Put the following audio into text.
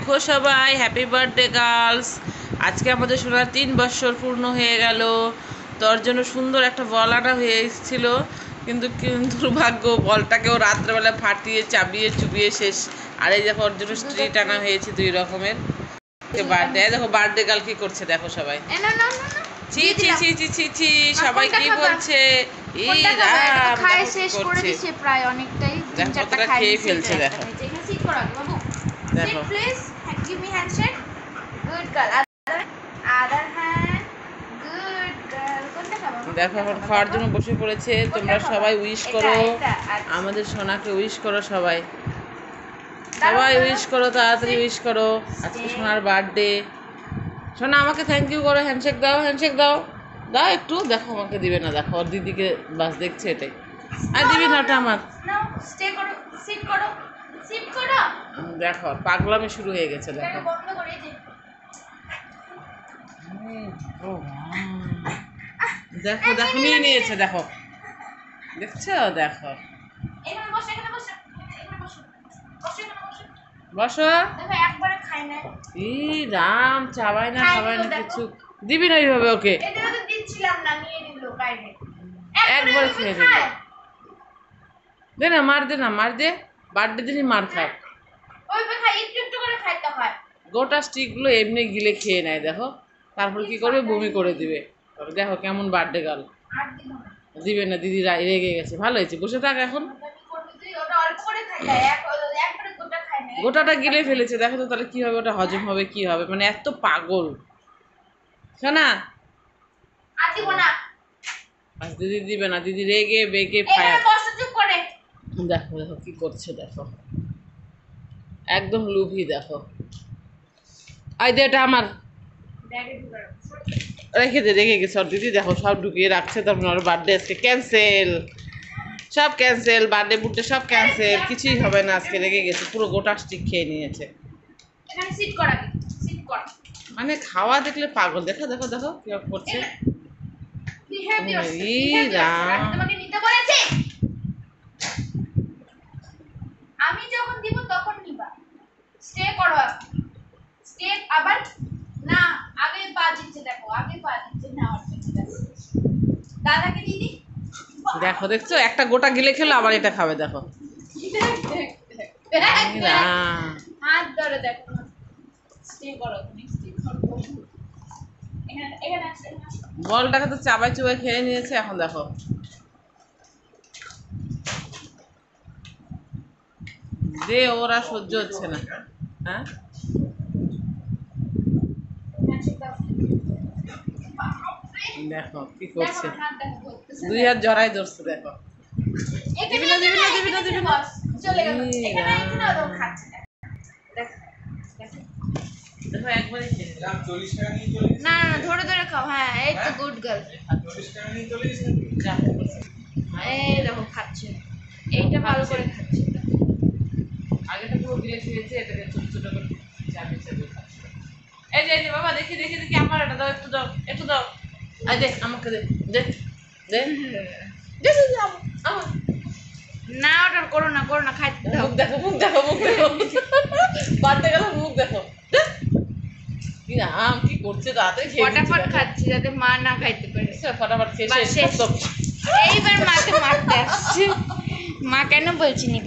শুভ সবাই, happy birthday girls. আজকে আমাদের সোনার 3 বছর পূর্ণ হয়ে গেল। তোর জন্য সুন্দর একটা বল আনা হয়ে এসেছিল, কিন্তু দুর্ভাগ্য বলটাকেও রাত্রেবেলা ফাটিয়ে চাবিয়ে চুবিয়ে শেষ। আর এই দেখো ওর জন্য স্ট্রিট আনা হয়েছে 2 রকমের। বার্থডে দেখো, বার্থডে গার্ল কি করছে দেখো সবাই। ছি ছি ছি ছি ছি ছি, সবাই কি বলছে। এই রাম, খাই শেষ করে দিয়েছে প্রায় অনেকটাই, 3-4টা খাই খেয়ে ফেলছে দেখো। এখানে সিট করো আগে বাবু, sit please, give me handshake, good girl, other hand, good girl. কোনটা খাবো দেখো এখন খাওয়ার জন্য বসে পড়েছে। তোমরা সবাই উইশ করো আমাদের সোনাকে, উইশ করো সবাই, সবাই উইশ করো, তাড়াতাড়ি উইশ করো। আজকে সোনার বার্থডে। সোনা আমাকে থ্যাংক ইউ করো, হ্যান্ডশেক দাও, হ্যান্ডশেক দাও, দাও একটু। দেখো আমাকে দিবে না, দেখো ওর দিদিকে বাস দেখছে এটাই। আর দিবি না, ওটা আমার। স্টে করো, সিট করো, সিট করো। দেখো পাগলামি শুরু হয়ে গেছে দেখো। বন্ধ করে এই যে দেখো দেখো নিয়ে নিয়েছে দেখো, দেখছো দেখো। এখানে বসো, এখানে বসো, এখানে বসো, বসো, এখানে বসো, বসো। দেখো একবারে খাই না। ই রাম, চাবাই না খাবাই না কিছু, দিবি না এইভাবে ওকে। এটা তো দিচ্ছিলাম না, নিয়ে নিল বাইরে। একবার খেয়ে দিল। দে না, মার দে না, মার দে। বার্থডে দিনই মার খায়। ওই খাই, একটু একটু করে খাইতে হয়। গোটা স্টিকগুলো এমনি গিলে খেয়ে নেয় দেখো, তারপর কি করবে, বমি করে দিবে। দেখো কেমন বার্থডে গার্ল। আর দিব না, দিবে না, দিদি রেগে গেছে। ভালো হয়েছে, বসে থাক এখন। কি করবি তুই? ওটা অল্প করে খাই না, একবারে গোটা খাই না। গোটাটা গিলে ফেলেছে দেখো তো, তাহলে কি হবে, ওটা হজম হবে কি হবে, মানে এত পাগল। শোনা, আর দিব না। আজ দিদি দিবে না, দিদি রেগে বেগে এখানে বসো চুপ করে। দেখো দেখো কি করছে দেখো, একদম লুভি দেখো। আই দে, এটা আমার, ব্যাগে ঢুকাও। রেখে দে, রেখে গেছে ওর দিদি। দেখো সব ঢুকিয়ে রাখছে, তারপর ওর বার্থডে আজকে ক্যান্সেল, সব ক্যান্সেল, বার্থডে বুটে সব ক্যান্সেল, কিছুই হবে না আজকে। রেগে গেছে, পুরো গোটা স্টিক খেয়ে নিয়েছে। এখানে সিট কর আগে, সিট কর। মানে খাওয়া দেখলে পাগল। দেখো দেখো দেখো কি করছে। আমি তোমাকে নিতে বলেছি, আমি যখন দিব তখন নিবা। স্টে করো, স্টে। আবার না, আগে পা দিচ্ছে দেখো, আগে পা দিচ্ছে না। দাদাকে দিদি দেখো, দেখছো একটা গোটা গিলে খেলো, আবার এটা খাবে দেখো। হাত ধরে দেখো, স্টে করো, স্টে করো। এখানে এখানে বলটাকে তো চাবাই চুবাই খেয়ে নিয়েছে, এখন দেখো। দে, ওরা সহ্য হচ্ছে না। হ্যাঁ দেখো কি করছে, 2 হাত জড়াই ধরছে দেখো। দিবি না, দিবি না, দিবি না, দিবি না। চলে গেল। এখানে এখানে ও খাচ্ছে না। দেখো দেখো একবারই খেয়ে নিল। না না, ধরে ধরে খাও। হ্যাঁ, এই তো গুড গার্ল। এই দেখো খাচ্ছে, এইটা ভালো করে খাচ্ছে। আগেটা পুরো গিলে খেয়েছে, এটাকে ছোট ছোট করে চাবিয়ে চাবিয়ে খাচ্ছে। এই যে, এই যে বাবা, দেখি দেখি দেখি, আমার এটা দাও, একটু দাও, একটু দাও। আই দে, আমাকে দে, দে দে দে, দে আমার। না, ওটা করো না, করো না, খাইতে দাও। মুখ দেখো, মুখ দেখো, মুখ দেখো, বাড়তে গেল মুখ দেখো। কি রাম, কি করছে, তাড়াতাড়ি খেয়ে ফটাফট খাচ্ছে যাতে মা না খাইতে পারে। ফটাফট খেয়ে বাস শেষ। শেষ। এইবার মাকে মারতে আসছে। মা কেন বলছি নিবি?